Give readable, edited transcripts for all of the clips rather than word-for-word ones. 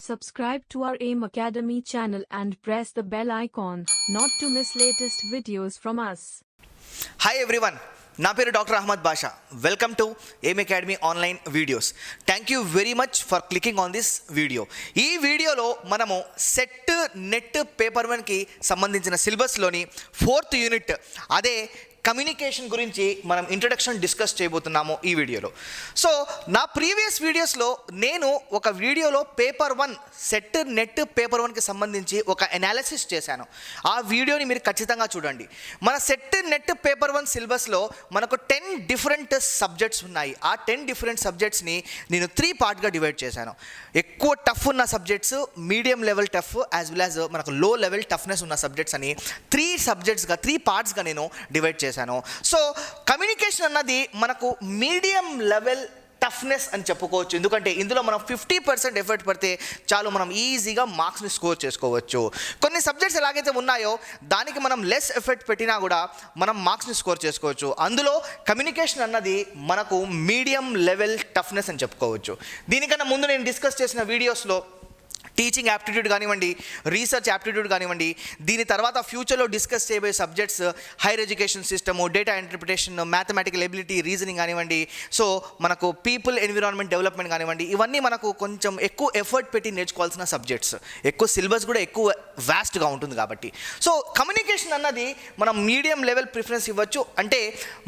Subscribe to our AIM Academy channel and press the bell icon not to miss latest videos from us. Hi everyone, నా పేరు doctor Ahmed Basha. Welcome to AM academy online videos. Thank you very much for clicking on this video. ఈ వీడియోలో మనము set NET paper 1కి సంబంధించిన సిలబస్లోని 4th unit అదే communication గురించి మనం ఇంట్రడక్షన్ డిస్కస్ చేయబోతున్నాము ఈ వీడియోలో. సో నా ప్రీవియస్ వీడియోస్లో నేను ఒక వీడియోలో పేపర్ 1 సెట్ నెట్ పేపర్ 1కి సంబంధించి ఒక అనాలిసిస్ చేశాను. ఆ వీడియోని మీరు ఖచ్చితంగా చూడండి. మన సెట్ నెట్ పేపర్ 1 సిలబస్లో మనకు 10 డిఫరెంట్ సబ్జెక్ట్స్ ఉన్నాయి. ఆ 10 డిఫరెంట్ సబ్జెక్ట్స్ని నేను 3 పార్ట్గా డివైడ్ చేశాను. ఎక్కువ టఫ్ ఉన్న subjects, medium level tough, as well as మనకు లో లెవెల్ టఫ్నెస్ ఉన్న సబ్జెక్ట్స్ అని 3 పార్ట్స్గా నేను డివైడ్ చేశాను. సో కమ్యూనికేషన్ అన్నది మనకు మీడియం లెవెల్ టఫ్నెస్ అని చెప్పుకోవచ్చు. ఎందుకంటే ఇందులో మనం 50% ఎఫర్ట్ పడితే చాలు, మనం ఈజీగా మార్క్స్ని స్కోర్ చేసుకోవచ్చు. కొన్ని సబ్జెక్ట్స్ ఎలాగైతే ఉన్నాయో దానికి మనం లెస్ ఎఫర్ట్ పెట్టినా కూడా మనం మార్క్స్ని స్కోర్ చేసుకోవచ్చు. అందులో కమ్యూనికేషన్ అన్నది మనకు మీడియం లెవెల్ టఫ్నెస్ అని చెప్పుకోవచ్చు. దీనికన్నా ముందు నేను డిస్కస్ చేసిన వీడియోస్లో టీచింగ్ యాప్టిట్యూడ్ కానివ్వండి, రీసెర్చ్ యాప్టిట్యూడ్ కానివ్వండి, దీని తర్వాత ఫ్యూచర్లో డిస్కస్ చేయబోయే subjects higher education system, data interpretation, mathematical ability, reasoning కానివ్వండి, సో మనకు పీపుల్ ఎన్విరాన్మెంట్ డెవలప్మెంట్ కానివ్వండి, ఇవన్నీ మనకు కొంచెం ఎక్కువ ఎఫర్ట్ పెట్టి నేర్చుకోవాల్సిన సబ్జెక్ట్స్. ఎక్కువ సిలబస్ కూడా ఎక్కువ వాస్ట్గా ఉంటుంది కాబట్టి. సో కమ్యూనికేషన్ అన్నది మనం మీడియం లెవెల్ ప్రిఫరెన్స్ ఇవ్వచ్చు. అంటే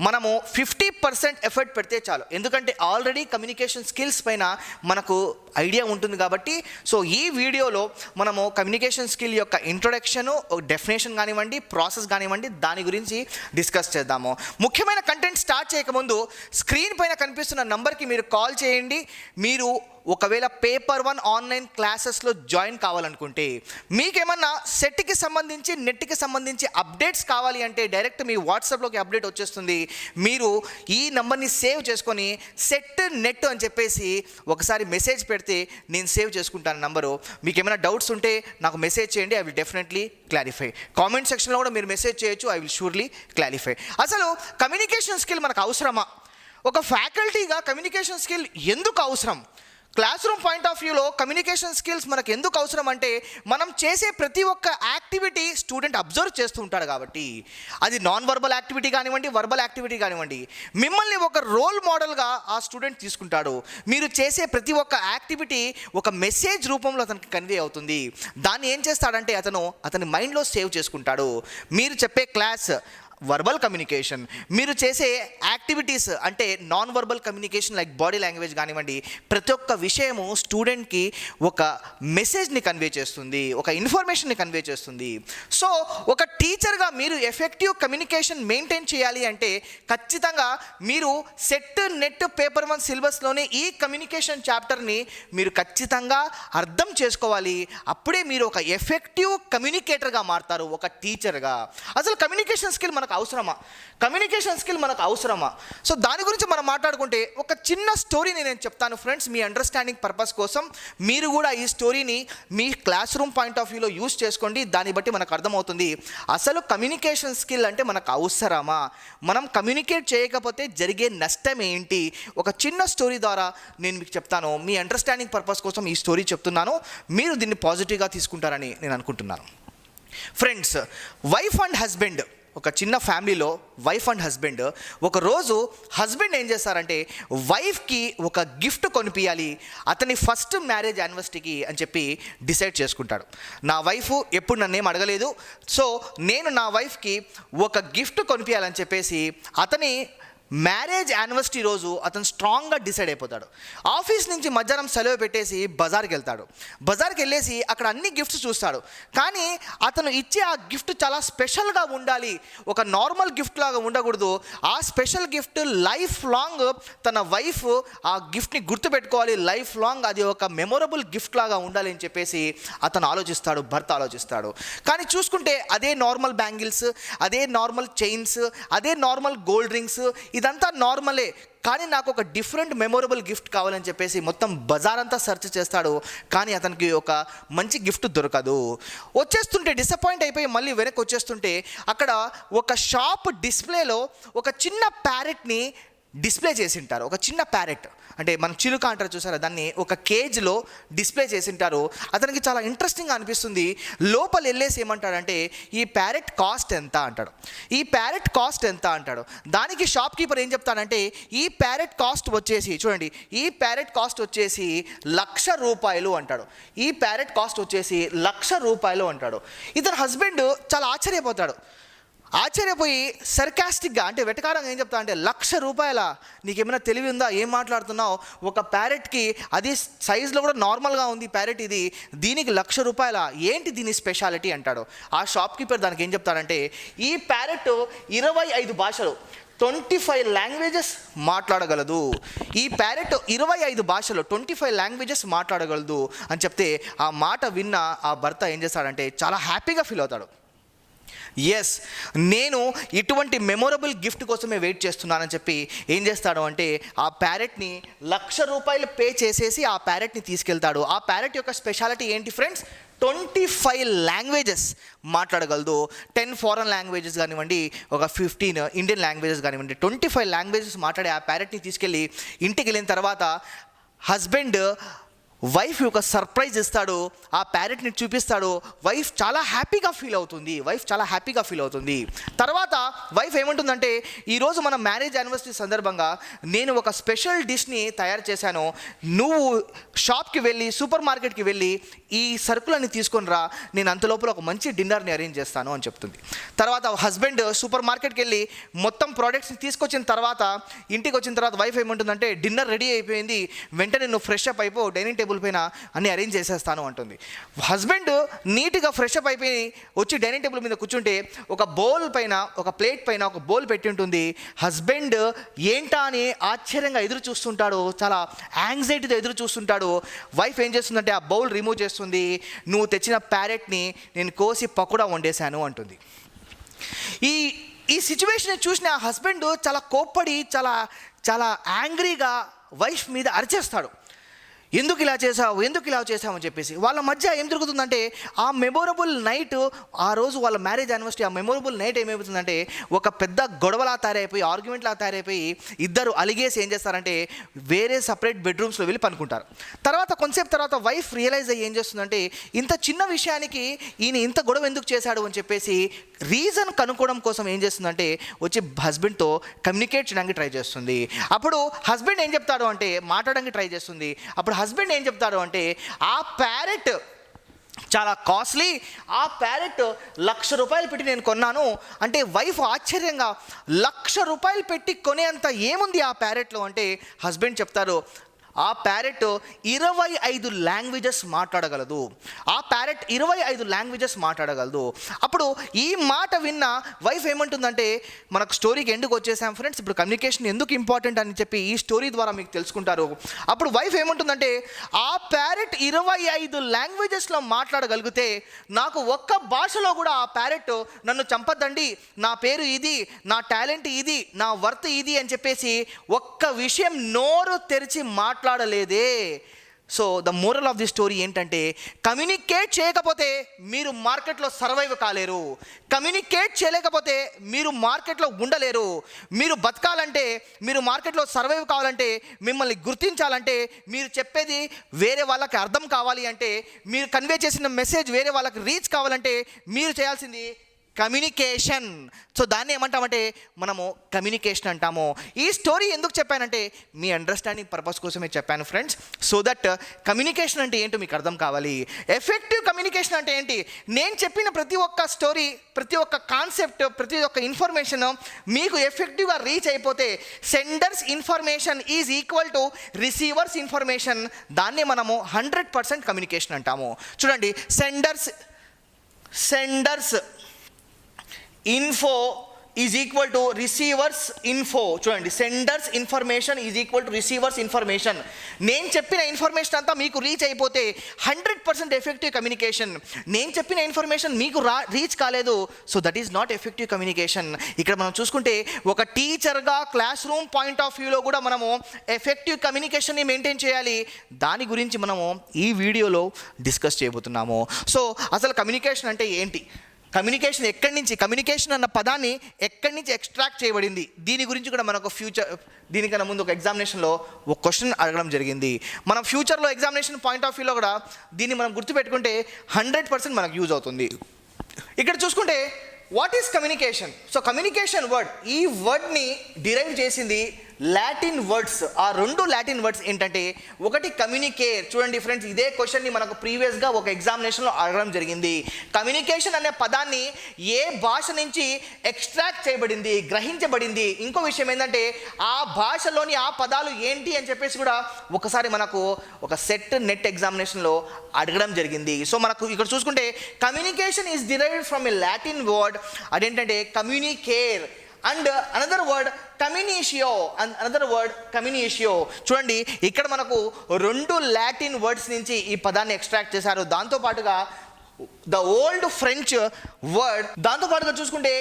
మనము 50% ఎఫర్ట్ పెడితే చాలు, ఎందుకంటే ఆల్రెడీ కమ్యూనికేషన్ స్కిల్స్ పైన మనకు ఐడియా ఉంటుంది కాబట్టి. సో ఈ వీడియోలో మనము కమ్యూనికేషన్ స్కిల్ యొక్క ఇంట్రొడక్షను, డెఫినేషన్ కానివ్వండి, ప్రాసెస్ కానివ్వండి, దాని గురించి డిస్కస్ చేద్దాము. ముఖ్యమైన కంటెంట్ స్టార్ట్ చేయకముందు స్క్రీన్ పైన కనిపిస్తున్న నంబర్కి మీరు కాల్ చేయండి. మీరు ఒకవేళ పేపర్ 1 ఆన్లైన్ క్లాసెస్లో జాయిన్ కావాలనుకుంటే, మీకేమన్నా సెట్కి సంబంధించి నెట్కి సంబంధించి అప్డేట్స్ కావాలి అంటే డైరెక్ట్ మీ వాట్సాప్లోకి అప్డేట్ వచ్చేస్తుంది. మీరు ఈ నెంబర్ని సేవ్ చేసుకొని సెట్ నెట్ అని చెప్పేసి ఒకసారి మెసేజ్ పెడితే నేను సేవ్ చేసుకుంటాను నంబరు. మీకు ఏమైనా డౌట్స్ ఉంటే నాకు మెసేజ్ చేయండి, I will definitely clarify. Comment సెక్షన్లో కూడా మీరు మెసేజ్ చేయొచ్చు, ఐ విల్ షూర్లీ క్లారిఫై. అసలు కమ్యూనికేషన్ స్కిల్ మనకు అవసరమా? ఒక ఫ్యాకల్టీగా కమ్యూనికేషన్ స్కిల్ ఎందుకు అవసరం? క్లాస్ రూమ్ పాయింట్ ఆఫ్ వ్యూలో కమ్యూనికేషన్ స్కిల్స్ మనకు ఎందుకు అవసరం అంటే, మనం చేసే ప్రతి ఒక్క యాక్టివిటీ స్టూడెంట్ అబ్జర్వ్ చేస్తూ ఉంటాడు కాబట్టి. అది నాన్ వర్బల్ యాక్టివిటీ కానివ్వండి, వర్బల్ యాక్టివిటీ కానివ్వండి, మిమ్మల్ని ఒక రోల్ మోడల్గా ఆ స్టూడెంట్ తీసుకుంటాడు. మీరు చేసే ప్రతి ఒక్క యాక్టివిటీ ఒక మెసేజ్ రూపంలో అతనికి కన్వే అవుతుంది. దాన్ని ఏం చేస్తాడంటే అతని మైండ్లో సేవ్ చేసుకుంటాడు. మీరు చెప్పే క్లాస్ వర్బల్ కమ్యూనికేషన్, మీరు చేసే యాక్టివిటీస్ అంటే non verbal communication like body language కానివ్వండి, ప్రతి ఒక్క విషయము స్టూడెంట్కి ఒక మెసేజ్ని కన్వే చేస్తుంది, ఒక ఇన్ఫర్మేషన్ని కన్వే చేస్తుంది. సో ఒక టీచర్గా మీరు ఎఫెక్టివ్ కమ్యూనికేషన్ మెయింటైన్ చేయాలి అంటే ఖచ్చితంగా మీరు సెట్ నెట్ పేపర్ 1 సిలబస్లోనే ఈ కమ్యూనికేషన్ చాప్టర్ని మీరు ఖచ్చితంగా అర్థం చేసుకోవాలి. అప్పుడే మీరు ఒక ఎఫెక్టివ్ కమ్యూనికేటర్గా మారుతారు, ఒక టీచర్గా. అసలు కమ్యూనికేషన్ స్కిల్ మనకు అవసరమా? కమ్యూనికేషన్ స్కిల్ మనకు అవసరమా? సో దాని గురించి మనం మాట్లాడుకుంటే ఒక చిన్న స్టోరీని నేను చెప్తాను ఫ్రెండ్స్, మీ అండర్స్టాండింగ్ పర్పస్ కోసం. మీరు కూడా ఈ స్టోరీని మీ క్లాస్ రూమ్ పాయింట్ ఆఫ్ వ్యూలో యూస్ చేసుకోండి. దాన్ని బట్టి మనకు అర్థమవుతుంది అసలు కమ్యూనికేషన్ స్కిల్ అంటే మనకు అవసరమా, మనం కమ్యూనికేట్ చేయకపోతే జరిగే నష్టం ఏంటి. ఒక చిన్న స్టోరీ ద్వారా నేను మీకు చెప్తాను. మీ అండర్స్టాండింగ్ పర్పస్ కోసం ఈ స్టోరీ చెప్తున్నాను. మీరు దీన్ని పాజిటివ్గా తీసుకుంటారని నేను అనుకుంటున్నాను. ఫ్రెండ్స్, వైఫ్ అండ్ హస్బెండ్, ఒక చిన్న ఫ్యామిలీలో వైఫ్ అండ్ హస్బెండ్, ఒకరోజు హస్బెండ్ ఏం చేస్తారంటే వైఫ్కి ఒక గిఫ్ట్ కొనిపించాలి అతని ఫస్ట్ మ్యారేజ్ యానివర్సరీకి అని చెప్పి డిసైడ్ చేసుకుంటాడు. నా వైఫ్ ఎప్పుడు నన్నేం అడగలేదు, సో నేను నా వైఫ్కి ఒక గిఫ్ట్ కొనిపించాలని చెప్పేసి అతని మ్యారేజ్ యానివర్సరీ రోజు అతను స్ట్రాంగ్గా డిసైడ్ అయిపోతాడు. ఆఫీస్ నుంచి మధ్యాహ్నం సెలవు పెట్టేసి బజార్కి వెళ్తాడు. బజార్కి వెళ్ళేసి అక్కడ అన్ని గిఫ్ట్స్ చూస్తాడు. కానీ అతను ఇచ్చే ఆ గిఫ్ట్ చాలా స్పెషల్గా ఉండాలి, ఒక నార్మల్ గిఫ్ట్ లాగా ఉండకూడదు. ఆ స్పెషల్ గిఫ్ట్ లైఫ్ లాంగ్ తన వైఫ్ ఆ గిఫ్ట్ని గుర్తుపెట్టుకోవాలి, లైఫ్ లాంగ్ అది ఒక మెమొరబుల్ గిఫ్ట్ లాగా ఉండాలి అని చెప్పేసి అతను ఆలోచిస్తాడు, భర్త ఆలోచిస్తాడు. కానీ చూసుకుంటే అదే నార్మల్ బ్యాంగిల్స్, అదే నార్మల్ చైన్స్, అదే నార్మల్ గోల్డ్ రింగ్స్, ఇదంతా నార్మలే. కానీ నాకు ఒక డిఫరెంట్ మెమొరబుల్ గిఫ్ట్ కావాలని చెప్పేసి మొత్తం బజార్ అంతా సెర్చ్ చేస్తాడు. కానీ అతనికి ఒక మంచి గిఫ్ట్ దొరకదు. వచ్చేస్తుంటే డిసప్పాయింట్ అయిపోయి మళ్ళీ వెనక్కి వచ్చేస్తుంటే అక్కడ ఒక షాప్ డిస్ప్లేలో ఒక చిన్న ప్యారెట్ని డిస్ప్లే చేసింటారు. ఒక చిన్న ప్యారెట్, అంటే మనం చిలుక అంటారు చూసారా, దాన్ని ఒక కేజ్లో డిస్ప్లే చేసింటారు. అతనికి చాలా ఇంట్రెస్టింగ్గా అనిపిస్తుంది. లోపల వెళ్ళేసి ఏమంటాడంటే ఈ ప్యారెట్ కాస్ట్ ఎంత అంటాడు. ఈ ప్యారెట్ కాస్ట్ ఎంత అంటాడు. దానికి షాప్ కీపర్ ఏం చెప్తాడంటే ఈ ప్యారెట్ కాస్ట్ వచ్చేసి చూడండి, ఈ ప్యారెట్ కాస్ట్ వచ్చేసి ₹1,00,000 అంటాడు. ఈ ప్యారెట్ కాస్ట్ వచ్చేసి ₹1,00,000 అంటాడు. ఇతని హస్బెండ్ చాలా ఆశ్చర్యపోయి సర్కాస్టిక్గా, అంటే వెటకారంగా ఏం చెప్తా అంటే ₹1,00,000 నీకేమైనా తెలివి ఉందా, ఏం మాట్లాడుతున్నావు, ఒక ప్యారెట్కి అది సైజులో కూడా నార్మల్గా ఉంది ప్యారెట్, ఇది దీనికి ₹1,00,000 ఏంటి దీని స్పెషాలిటీ అంటాడు. ఆ షాప్ కీపర్ దానికి ఏం చెప్తాడంటే ఈ ప్యారెట్ 25 భాషలు 25 లాంగ్వేజెస్ మాట్లాడగలదు. ఈ ప్యారెట్ 25 భాషలు 25 లాంగ్వేజెస్ మాట్లాడగలదు అని చెప్తే ఆ మాట విన్న ఆ భర్త ఏం చేస్తాడంటే చాలా హ్యాపీగా ఫీల్ అవుతాడు. ఎస్, నేను ఇటువంటి మెమొరబుల్ గిఫ్ట్ కోసమే వెయిట్ చేస్తున్నానని చెప్పి ఏం చేస్తాడు అంటే ఆ ప్యారెట్ని ₹1,00,000 పే చేసేసి ఆ ప్యారెట్ని తీసుకెళ్తాడు. ఆ ప్యారెట్ యొక్క స్పెషాలిటీ ఏంటి ఫ్రెండ్స్, 25 లాంగ్వేజెస్ మాట్లాడగలదు. 10 ఫారెన్ లాంగ్వేజెస్ కానివ్వండి, ఒక 15 ఇండియన్ లాంగ్వేజెస్ కానివ్వండి, 25 లాంగ్వేజెస్ మాట్లాడే ఆ ప్యారెట్ని తీసుకెళ్ళి ఇంటికి వెళ్ళిన తర్వాత హస్బెండ్ వైఫ్ ఒక సర్ప్రైజ్ ఇస్తాడు. ఆ ప్యారెట్ని చూపిస్తాడు. వైఫ్ చాలా హ్యాపీగా ఫీల్ అవుతుంది. తర్వాత వైఫ్ ఏమంటుందంటే ఈరోజు మన మ్యారేజ్ యానివర్సరీ సందర్భంగా నేను ఒక స్పెషల్ డిష్ని తయారు చేశాను, నువ్వు షాప్కి వెళ్ళి సూపర్ మార్కెట్కి వెళ్ళి ఈ సరుకులన్నీ తీసుకొని రా, నేను అంతలోపల ఒక మంచి డిన్నర్ని అరేంజ్ చేస్తాను అని చెప్తుంది. తర్వాత హస్బెండ్ సూపర్ మార్కెట్కి వెళ్ళి మొత్తం ప్రోడక్ట్స్ని తీసుకొచ్చిన తర్వాత ఇంటికి వచ్చిన తర్వాత వైఫ్ ఏమంటుందంటే డిన్నర్ రెడీ అయిపోయింది, వెంటనే నువ్వు ఫ్రెష్ అప్ అయిపో, డైనింగ్ టేబుల్ పైన అన్ని అరేంజ్ చేసేస్తాను అంటుంది. హస్బెండ్ నీట్గా ఫ్రెష్ అప్ అయిపోయి వచ్చి డైనింగ్ టేబుల్ మీద కూర్చుంటే ఒక ప్లేట్ పైన ఒక బౌల్ పెట్టి ఉంటుంది. హస్బెండ్ ఏంటా అని ఆశ్చర్యంగా ఎదురు చూస్తుంటాడు, చాలా యాంగ్జైటీతో ఎదురు చూస్తుంటాడు. వైఫ్ ఏం చేస్తుందంటే ఆ బౌల్ రిమూవ్ చేస్తుంది. నువ్వు తెచ్చిన ప్యారెట్ని నేను కోసి పకోడా వండేశాను అంటుంది. ఈ సిచ్యువేషన్ చూసిన ఆ హస్బెండ్ చాలా కోప్పడి చాలా యాంగ్రీగా వైఫ్ మీద అరిచేస్తాడు. ఎందుకు ఇలా చేసావు అని చెప్పేసి. వాళ్ళ మధ్య ఏం జరుగుతుందంటే ఆ మెమొరబుల్ నైట్, ఆ రోజు వాళ్ళ మ్యారేజ్ యానివర్సరీ, ఆ మెమొరబుల్ నైట్ ఏమైపోతుందంటే ఒక పెద్ద గొడవలా తయారైపోయి, ఆర్గ్యుమెంట్లా తయారైపోయి ఇద్దరు అలిగేసి ఏం చేస్తారంటే వేరే సపరేట్ బెడ్రూమ్స్లో వెళ్ళి పనుకుంటారు. తర్వాత కొంతసేపు తర్వాత వైఫ్ రియలైజ్ అయ్యి ఏం చేస్తుందంటే ఇంత చిన్న విషయానికి ఈయన ఇంత గొడవ ఎందుకు చేశాడు అని చెప్పేసి రీజన్ కనుక్కోవడం కోసం ఏం చేస్తుందంటే వచ్చి హస్బెండ్తో కమ్యూనికేట్ చేయడానికి ట్రై చేస్తుంది. అప్పుడు హస్బెండ్ ఏం చెప్తాడు అంటే మాట్లాడడానికి ట్రై చేస్తుంది. అప్పుడు హస్బెండ్ ఏం చెప్తాడు అంటే ఆ ప్యారెట్ చాలా కాస్ట్లీ, ఆ ప్యారెట్ ₹1,00,000 పెట్టి నేను కొన్నాను అంటే వైఫ్ ఆశ్చర్యంగా ₹1,00,000 పెట్టి కొనేంత ఏముంది ఆ ప్యారెట్లో అంటే హస్బెండ్ చెప్తారు ఆ ప్యారెట్ 25 లాంగ్వేజెస్ మాట్లాడగలదు. అప్పుడు ఈ మాట విన్న వైఫ్ ఏమంటుందంటే మనకు స్టోరీకి ఎందుకు వచ్చేసాం ఫ్రెండ్స్, ఇప్పుడు కమ్యూనికేషన్ ఎందుకు ఇంపార్టెంట్ అని చెప్పి ఈ స్టోరీ ద్వారా మీకు తెలుసుకుంటారు. అప్పుడు వైఫ్ ఏమంటుందంటే ఆ ప్యారెట్ 25 లాంగ్వేజెస్లో మాట్లాడగలిగితే నాకు ఒక్క భాషలో కూడా ఆ ప్యారెట్ నన్ను చంపద్దండి, నా పేరు ఇది, నా టాలెంట్ ఇది, నా వర్త్ ఇది అని చెప్పేసి ఒక్క విషయం నోరు తెరిచి మాట్లాడలేదే. So the moral of the story ఏంటంటే కమ్యూనికేట్ చేయకపోతే మీరు మార్కెట్లో సర్వైవ్ కాలేరు, కమ్యూనికేట్ చేయలేకపోతే మీరు మార్కెట్లో ఉండలేరు. మీరు బతకాలంటే, మీరు మార్కెట్లో సర్వైవ్ కావాలంటే, మిమ్మల్ని గుర్తించాలంటే, మీరు చెప్పేది వేరే వాళ్ళకి అర్థం కావాలి అంటే, మీరు కన్వే చేసిన మెసేజ్ వేరే వాళ్ళకి రీచ్ కావాలంటే మీరు చేయాల్సింది కమ్యూనికేషన్. సో దాన్ని ఏమంటామంటే మనము కమ్యూనికేషన్ అంటాము. ఈ స్టోరీ ఎందుకు చెప్పానంటే మీ అండర్స్టాండింగ్ పర్పస్ కోసమే చెప్పాను ఫ్రెండ్స్, సో దట్ కమ్యూనికేషన్ అంటే ఏంటో మీకు అర్థం కావాలి. ఎఫెక్టివ్ కమ్యూనికేషన్ అంటే ఏంటి, నేను చెప్పిన ప్రతి ఒక్క స్టోరీ, ప్రతి ఒక్క కాన్సెప్ట్, ప్రతి ఒక్క ఇన్ఫర్మేషన్ మీకు ఎఫెక్టివ్గా రీచ్ అయిపోతే senders information is equal to receivers information, దాన్ని మనము 100% కమ్యూనికేషన్ అంటాము. చూడండి, senders info is equal to receivers info. చూడండి, senders information is equal to receivers information. నేను చెప్పిన ఇన్ఫర్మేషన్ అంతా మీకు రీచ్ అయిపోతే 100% ఎఫెక్టివ్ కమ్యూనికేషన్. నేను చెప్పిన ఇన్ఫర్మేషన్ మీకు రీచ్ కాలేదు, so that is not effective communication. ఇక్కడ మనం చూసుకుంటే ఒక టీచర్గా క్లాస్ రూమ్ పాయింట్ ఆఫ్ వ్యూలో కూడా మనము ఎఫెక్టివ్ కమ్యూనికేషన్ని మెయింటైన్ చేయాలి. దాని గురించి మనము ఈ వీడియోలో డిస్కస్ చేయబోతున్నాము. సో అసలు కమ్యూనికేషన్ అంటే ఏంటి, కమ్యూనికేషన్ ఎక్కడి నుంచి, కమ్యూనికేషన్ అన్న పదాన్ని ఎక్కడి నుంచి ఎక్స్ట్రాక్ట్ చేయబడింది, దీని గురించి కూడా మనకు ఫ్యూచర్, దీనికన్నా ముందు ఒక ఎగ్జామినేషన్లో ఒక క్వశ్చన్ అడగడం జరిగింది. మనం ఫ్యూచర్లో ఎగ్జామినేషన్ పాయింట్ ఆఫ్ వ్యూలో కూడా దీన్ని మనం గుర్తుపెట్టుకుంటే 100% మనకు యూజ్ అవుతుంది. ఇక్కడ చూసుకుంటే what is communication? So communication word, ఈ వర్డ్ని డిరైవ్ చేసింది లాటిన్ వర్డ్స్. ఆ 2 లాటిన్ వర్డ్స్ ఏంటంటే, ఒకటి కమ్యూనికేర్. చూడండి ఫ్రెండ్స్, ఇదే క్వశ్చన్ని మనకు ప్రీవియస్గా ఒక ఎగ్జామినేషన్లో అడగడం జరిగింది. కమ్యూనికేషన్ అనే పదాన్ని ఏ భాష నుంచి ఎక్స్ట్రాక్ట్ చేయబడింది, గ్రహించబడింది. ఇంకో విషయం ఏంటంటే, ఆ భాషలోని ఆ పదాలు ఏంటి అని చెప్పేసి కూడా ఒకసారి మనకు ఒక సెట్ నెట్ ఎగ్జామినేషన్లో అడగడం జరిగింది. సో మనకు ఇక్కడ చూసుకుంటే communication is derived from a Latin word, అదేంటంటే communicare. And another word communicatio, and another word communicatio. చూడండి, ఇక్కడ మనకు 2 లాటిన్ వర్డ్స్ నుంచి ఈ పదాన్ని ఎక్స్ట్రాక్ట్ చేశారు. దాంతోపాటుగా ద ఓల్డ్ ఫ్రెంచ్ వర్డ్, దాంతోపాటుగా చూసుకుంటే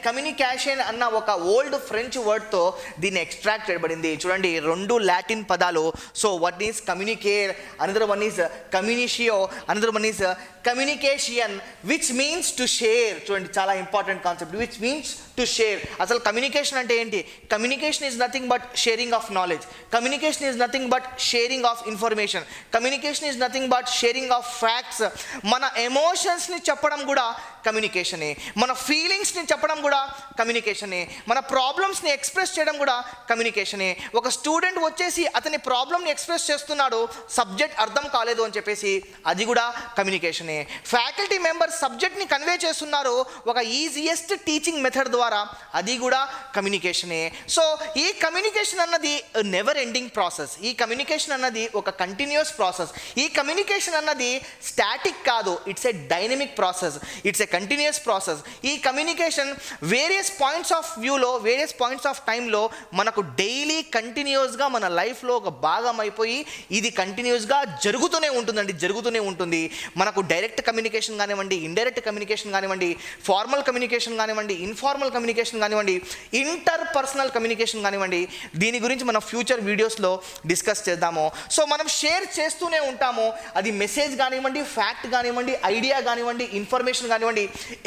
కమ్యూనికేషన్ అన్న ఒక ఓల్డ్ ఫ్రెంచ్ వర్డ్తో దీన్ని ఎక్స్ట్రాక్ట్ చేయబడింది. చూడండి, 2 లాటిన్ పదాలు. So one is communicare, another one is communicatio, another one is communication, which means to share. చూడండి, చాలా important concept, which means to share. అసలు కమ్యూనికేషన్ అంటే ఏంటి? Communication is nothing but sharing of knowledge. Communication is nothing but sharing of information. Communication is nothing but sharing of facts. మన ఎమోషన్స్ని చెప్పడం కూడా కమ్యూనికేషనే, మన ఫీలింగ్స్ని చెప్పడం కూడా కమ్యూనికేషనే, మన ప్రాబ్లమ్స్ని ఎక్స్ప్రెస్ చేయడం కూడా కమ్యూనికేషనే. ఒక స్టూడెంట్ వచ్చేసి అతని ప్రాబ్లమ్ని ఎక్స్ప్రెస్ చేస్తున్నాడు, సబ్జెక్ట్ అర్థం కాలేదు అని చెప్పేసి, అది కూడా కమ్యూనికేషనే. ఫ్యాకల్టీ మెంబర్స్ సబ్జెక్ట్ని కన్వే చేస్తున్నారు ఒక ఈజియెస్ట్ టీచింగ్ మెథడ్ ద్వారా, అది కూడా కమ్యూనికేషనే. సో ఈ కమ్యూనికేషన్ అన్నది నెవర్ ఎండింగ్ ప్రాసెస్. ఈ కమ్యూనికేషన్ అన్నది ఒక కంటిన్యూస్ ప్రాసెస్. ఈ కమ్యూనికేషన్ అన్నది స్టాటిక్ కాదు, it's a dynamic process, it's a continuous process. ఈ కమ్యూనికేషన్ వేరియస్ పాయింట్స్ ఆఫ్ వ్యూలో, వేరియస్ పాయింట్స్ ఆఫ్ టైంలో మనకు డైలీ కంటిన్యూస్గా మన లైఫ్లో ఒక భాగం అయిపోయి ఇది కంటిన్యూస్గా జరుగుతూనే ఉంటుందండి, జరుగుతూనే ఉంటుంది. మనకు డైరెక్ట్ కమ్యూనికేషన్ కానివ్వండి, ఇండైరెక్ట్ కమ్యూనికేషన్ కానివ్వండి, ఫార్మల్ కమ్యూనికేషన్ కానివ్వండి, ఇన్ఫార్మల్ కమ్యూనికేషన్ కానివ్వండి, ఇంటర్ పర్సనల్ కమ్యూనికేషన్ కానివ్వండి, దీని గురించి మనం ఫ్యూచర్ వీడియోస్లో డిస్కస్ చేద్దాము. సో మనం షేర్ చేస్తూనే ఉంటాము, అది మెసేజ్ కానివ్వండి, ఫ్యాక్ట్ కానివ్వండి, ఐడియా కానివ్వండి, ఇన్ఫర్మేషన్ కానివ్వండి,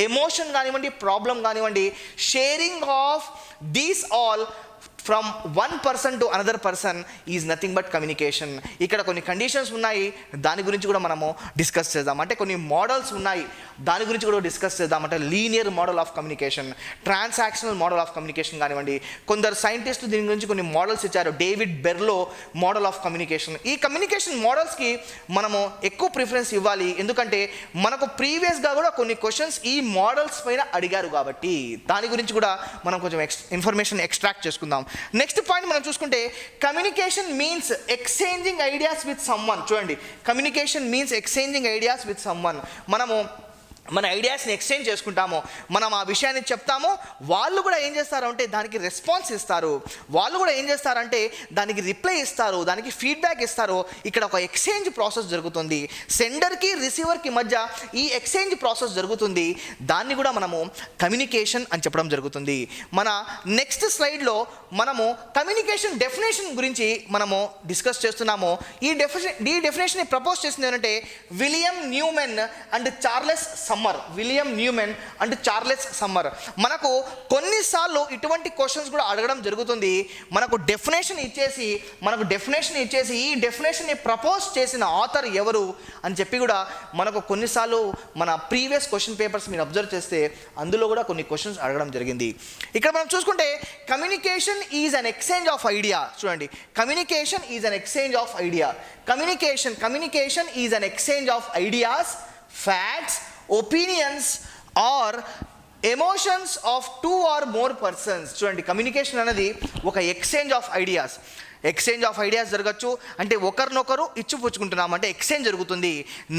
ఎమోషన్ కానివ్వండి, ప్రాబ్లం కానివ్వండి, sharing of these all from one person to another person is nothing but communication. ఇక్కడ కొన్ని కండిషన్స్ ఉన్నాయి, దాని గురించి కూడా మనము డిస్కస్ చేద్దాం. అంటే కొన్ని మోడల్స్ ఉన్నాయి, దాని గురించి కూడా డిస్కస్ చేద్దాం. అంటే linear model of communication, transactional model of communication కానివ్వండి. కొందరు సైంటిస్టులు దీని గురించి కొన్ని మోడల్స్ ఇచ్చారు, డేవిడ్ బెర్లో మోడల్ ఆఫ్ కమ్యూనికేషన్. ఈ కమ్యూనికేషన్ మోడల్స్కి మనము ఎక్కువ ప్రిఫరెన్స్ ఇవ్వాలి, ఎందుకంటే మనకు ప్రీవియస్గా కూడా కొన్ని క్వశ్చన్స్ ఈ మోడల్స్ పైన అడిగారు కాబట్టి దాని గురించి కూడా మనం కొంచెం ఇన్ఫర్మేషన్ ఎక్స్ట్రాక్ట్ చేసుకుందాం. నెక్స్ట్ పాయింట్ మనం చూసుకుంటే communication means exchanging ideas with someone. చూడండి, communication means exchanging ideas with someone. మనము మన ఐడియాస్ని ఎక్స్చేంజ్ చేసుకుంటాము, మనం ఆ విషయాన్ని చెప్తాము, వాళ్ళు కూడా ఏం చేస్తారు అంటే దానికి రెస్పాన్స్ ఇస్తారు, వాళ్ళు కూడా ఏం చేస్తారంటే దానికి రిప్లై ఇస్తారు, దానికి ఫీడ్బ్యాక్ ఇస్తారు. ఇక్కడ ఒక ఎక్స్చేంజ్ ప్రాసెస్ జరుగుతుంది, సెండర్కి రిసీవర్కి మధ్య ఈ ఎక్స్చేంజ్ ప్రాసెస్ జరుగుతుంది. దాన్ని కూడా మనము కమ్యూనికేషన్ అని చెప్పడం జరుగుతుంది. మన నెక్స్ట్ స్లైడ్లో మనము కమ్యూనికేషన్ డెఫినేషన్ గురించి మనము డిస్కస్ చేస్తున్నాము. ఈ డెఫినేషన్ని ప్రపోజ్ చేసింది ఏంటంటే William Neumann and Charles summer. William Neumann and Charles summer. మనకు కొన్నిసార్లు ఇటువంటి క్వశ్చన్స్ కూడా అడగడం జరుగుతుంది. మనకు డెఫినేషన్ ఇచ్చేసి ఈ డెఫినేషన్ని ప్రపోజ్ చేసిన ఆథర్ ఎవరు అని చెప్పి కూడా మనకు కొన్నిసార్లు మన ప్రీవియస్ క్వశ్చన్ పేపర్స్ మీరు అబ్జర్వ్ చేస్తే అందులో కూడా కొన్ని క్వశ్చన్స్ అడగడం జరిగింది. ఇక్కడ మనం చూసుకుంటే communication is an exchange of idea. చూడండి, communication is an exchange of idea. Communication is an exchange of ideas, facts, opinions or emotions of 2 or more persons. చూడండి, కమ్యూనికేషన్ అనేది ఒక ఎక్స్చేంజ్ ఆఫ్ ఐడియాస్ జరగచ్చు. అంటే ఒకరినొకరు ఇచ్చిపుచ్చుకుంటున్నాము, అంటే ఎక్స్చేంజ్ జరుగుతుంది.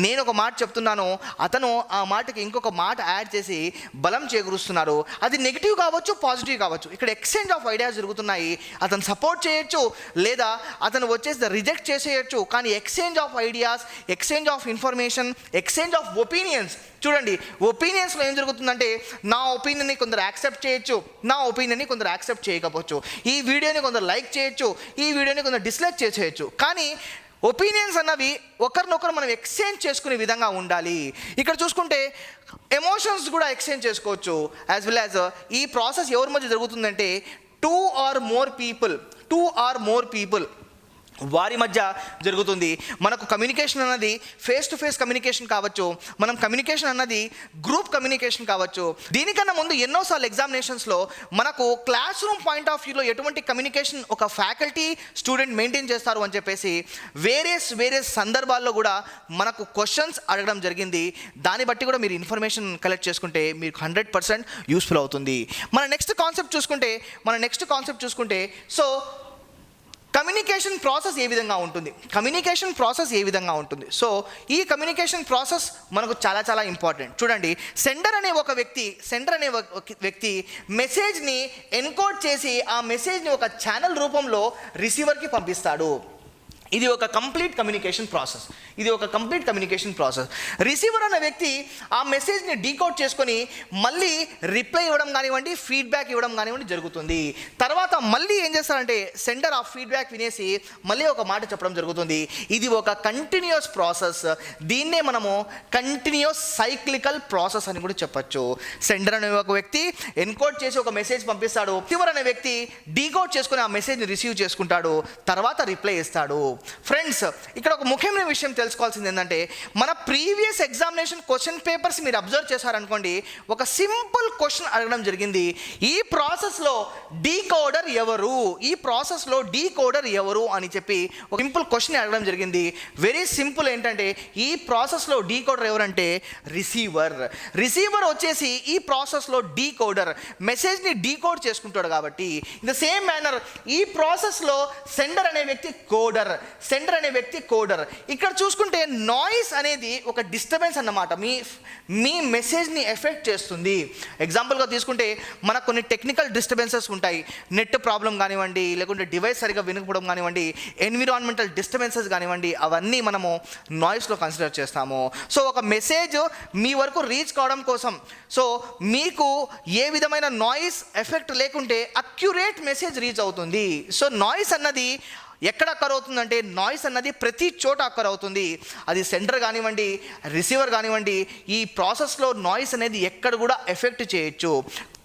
నేను ఒక మాట చెప్తున్నాను, అతను ఆ మాటకి ఇంకొక మాట యాడ్ చేసి బలం చేకూరుస్తున్నారు. అది నెగిటివ్ కావచ్చు, పాజిటివ్ కావచ్చు. ఇక్కడ ఎక్స్చేంజ్ ఆఫ్ ఐడియాస్ జరుగుతున్నాయి. అతను సపోర్ట్ చేయొచ్చు, లేదా అతను వచ్చేసి రిజెక్ట్ చేసేయచ్చు. కానీ exchange of ideas, exchange of information, exchange of opinions. చూడండి, ఒపీనియన్స్లో ఏం జరుగుతుందంటే నా ఒపీనియన్ని కొందరు యాక్సెప్ట్ చేయొచ్చు, నా ఒపీనియన్ని కొందరు యాక్సెప్ట్ చేయకపోవచ్చు. ఈ వీడియోని కొందరు లైక్ చేయొచ్చు, ఈ వీడియోని కొందరు డిస్లైక్ చేసేయచ్చు. కానీ ఒపీనియన్స్ అన్నవి ఒకరినొకరు మనం ఎక్స్చేంజ్ చేసుకునే విధంగా ఉండాలి. ఇక్కడ చూసుకుంటే ఎమోషన్స్ కూడా ఎక్స్చేంజ్ చేసుకోవచ్చు. యాజ్ వెల్ యాజ్ ఈ ప్రాసెస్ ఎవరి మధ్య జరుగుతుందంటే టూ ఆర్ మోర్ పీపుల్ వారి మధ్య జరుగుతుంది. మనకు కమ్యూనికేషన్ అన్నది ఫేస్ టు ఫేస్ కమ్యూనికేషన్ కావచ్చు, మనం కమ్యూనికేషన్ అన్నది గ్రూప్ కమ్యూనికేషన్ కావచ్చు. దీనికన్నా ముందు ఎన్నోసార్లు ఎగ్జామినేషన్స్లో మనకు క్లాస్ రూమ్ పాయింట్ ఆఫ్ వ్యూలో ఎటువంటి కమ్యూనికేషన్ ఒక ఫ్యాకల్టీ స్టూడెంట్ మెయింటైన్ చేస్తారు అని చెప్పేసి వేరే సందర్భాల్లో కూడా మనకు క్వశ్చన్స్ అడగడం జరిగింది. దాన్ని బట్టి కూడా మీరు ఇన్ఫర్మేషన్ కలెక్ట్ చేసుకుంటే మీకు 100% యూస్ఫుల్ అవుతుంది. మన నెక్స్ట్ కాన్సెప్ట్ చూసుకుంటే సో కమ్యూనికేషన్ ప్రాసెస్ ఏ విధంగా ఉంటుంది. సో ఈ కమ్యూనికేషన్ ప్రాసెస్ మనకు చాలా ఇంపార్టెంట్. చూడండి, సెండర్ అనే వ్యక్తి మెసేజ్ని ఎన్కోడ్ చేసి ఆ మెసేజ్ని ఒక ఛానల్ రూపంలో రిసీవర్కి పంపిస్తాడు. ఇది ఒక కంప్లీట్ కమ్యూనికేషన్ ప్రాసెస్. రిసీవర్ అనే వ్యక్తి ఆ మెసేజ్ని డీకోడ్ చేసుకొని మళ్ళీ రిప్లై ఇవ్వడం కానివ్వండి, ఫీడ్బ్యాక్ ఇవ్వడం కానివ్వండి జరుగుతుంది. తర్వాత మళ్ళీ ఏం చేస్తారంటే సెండర్ ఆ ఫీడ్బ్యాక్ వినేసి మళ్ళీ ఒక మాట చెప్పడం జరుగుతుంది. ఇది ఒక కంటిన్యూస్ ప్రాసెస్. దీన్నే మనము కంటిన్యూస్ సైక్లికల్ ప్రాసెస్ అని కూడా చెప్పచ్చు. సెండర్ అనే ఒక వ్యక్తి ఎన్కోడ్ చేసి ఒక మెసేజ్ పంపిస్తాడు, రిసీవర్ అనే వ్యక్తి డీకోడ్ చేసుకొని ఆ మెసేజ్ని రిసీవ్ చేసుకుంటాడు, తర్వాత రిప్లై ఇస్తాడు. ఫ్రెండ్స్, ఇక్కడ ఒక ముఖ్యమైన విషయం తెలుసుకోవాల్సింది ఏంటంటే మన ప్రీవియస్ ఎగ్జామినేషన్ క్వశ్చన్ పేపర్స్ మీరు అబ్జర్వ్ చేశారనుకోండి, ఒక సింపుల్ క్వశ్చన్ అడగడం జరిగింది. ఈ ప్రాసెస్లో డీకోడర్ ఎవరు అని చెప్పి ఒక సింపుల్ క్వశ్చన్ అడగడం జరిగింది. Very simple. ఏంటంటే ఈ ప్రాసెస్లో డీకోడర్ ఎవరంటే రిసీవర్ వచ్చేసి ఈ ప్రాసెస్లో డీకోడర్ మెసేజ్ని డీకోడ్ చేసుకుంటాడు. కాబట్టి ఇన్ ద సేమ్ మేనర్ ఈ ప్రాసెస్లో సెండర్ అనే వ్యక్తి కోడర్. ఇక్కడ చూసుకుంటే నాయిస్ అనేది ఒక డిస్టర్బెన్స్ అన్నమాట, మీ మెసేజ్ని ఎఫెక్ట్ చేస్తుంది. ఎగ్జాంపుల్గా తీసుకుంటే మనకు కొన్ని టెక్నికల్ డిస్టర్బెన్సెస్ ఉంటాయి. నెట్ ప్రాబ్లం కానివ్వండి, లేకుంటే డివైస్ సరిగా వినకపోవడం కానివ్వండి, ఎన్విరాన్మెంటల్ డిస్టర్బెన్సెస్ కానివ్వండి, అవన్నీ మనము నాయిస్లో కన్సిడర్ చేస్తాము. సో ఒక మెసేజ్ మీ వరకు రీచ్ కావడం కోసం సో మీకు ఏ విధమైన నాయిస్ ఎఫెక్ట్ లేకుంటే అక్యురేట్ మెసేజ్ రీచ్ అవుతుంది. సో నాయిస్ అన్నది ఎక్కడ అక్కర్ అవుతుందంటే నాయిస్ అన్నది ప్రతి చోట అక్కర్ అవుతుంది. అది సెంటర్ కానివ్వండి, రిసీవర్ కానివ్వండి, ఈ ప్రాసెస్లో నాయిస్ అనేది ఎక్కడ కూడా ఎఫెక్ట్ చేయొచ్చు.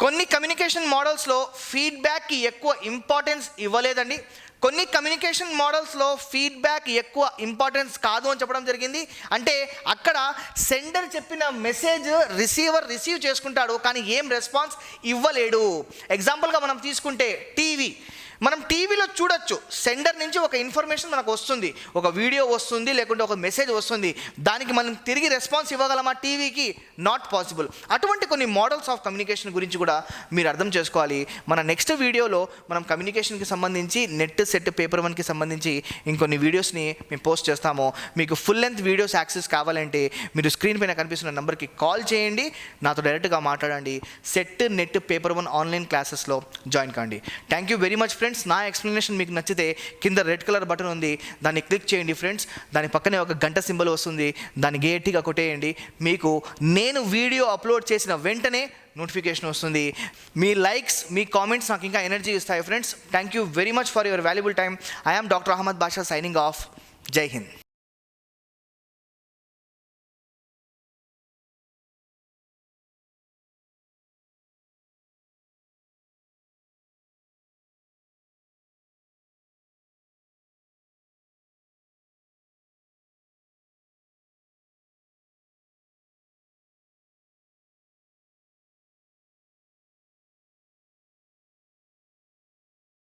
కొన్ని కమ్యూనికేషన్ మోడల్స్లో ఫీడ్బ్యాక్కి ఎక్కువ ఇంపార్టెన్స్ ఇవ్వలేదండి. కొన్ని కమ్యూనికేషన్ మోడల్స్లో ఫీడ్బ్యాక్ ఎక్కువ ఇంపార్టెన్స్ కాదు అని చెప్పడం జరిగింది. అంటే అక్కడ సెండర్ చెప్పిన మెసేజ్ రిసీవ్ చేసుకుంటాడు, కానీ ఏం రెస్పాన్స్ ఇవ్వలేడు. ఎగ్జాంపుల్గా మనం తీసుకుంటే మనం టీవీలో చూడొచ్చు, సెండర్ నుంచి ఒక ఇన్ఫర్మేషన్ మనకు వస్తుంది, ఒక వీడియో వస్తుంది, లేకుంటే ఒక మెసేజ్ వస్తుంది. దానికి మనం తిరిగి రెస్పాన్స్ ఇవ్వగలమా టీవీకి? Not possible. అటువంటి కొన్ని మోడల్స్ ఆఫ్ కమ్యూనికేషన్ గురించి కూడా మీరు అర్థం చేసుకోవాలి. మన నెక్స్ట్ వీడియోలో మనం కమ్యూనికేషన్కి సంబంధించి నెట్ సెట్ పేపర్ 1కి సంబంధించి ఇంకొన్ని వీడియోస్ని మేము పోస్ట్ చేస్తాము. మీకు ఫుల్ లెంత్ వీడియోస్ యాక్సెస్ కావాలంటే మీరు స్క్రీన్ పైన కనిపిస్తున్న నెంబర్కి కాల్ చేయండి, నాతో డైరెక్ట్గా మాట్లాడండి. సెట్ నెట్ పేపర్ 1 ఆన్లైన్ క్లాసెస్లో జాయిన్ కాండి. Thank you very much friends. నా ఎక్స్ప్లెనేషన్ మీకు నచ్చితే కింద రెడ్ కలర్ బటన్ ఉంది, దాన్ని క్లిక్ చేయండి ఫ్రెండ్స్. దాని పక్కనే ఒక గంట సింబల్ వస్తుంది, దాన్ని గట్టిగా కొట్టేయండి. మీకు నేను వీడియో అప్లోడ్ చేసిన వెంటనే నోటిఫికేషన్ వస్తుంది. మీ లైక్స్, మీ కామెంట్స్ నాకు ఇంకా ఎనర్జీ ఇస్తాయి friends. Thank you very much for your valuable time. I am doctor Ahmed Basha signing off. జై హింద్.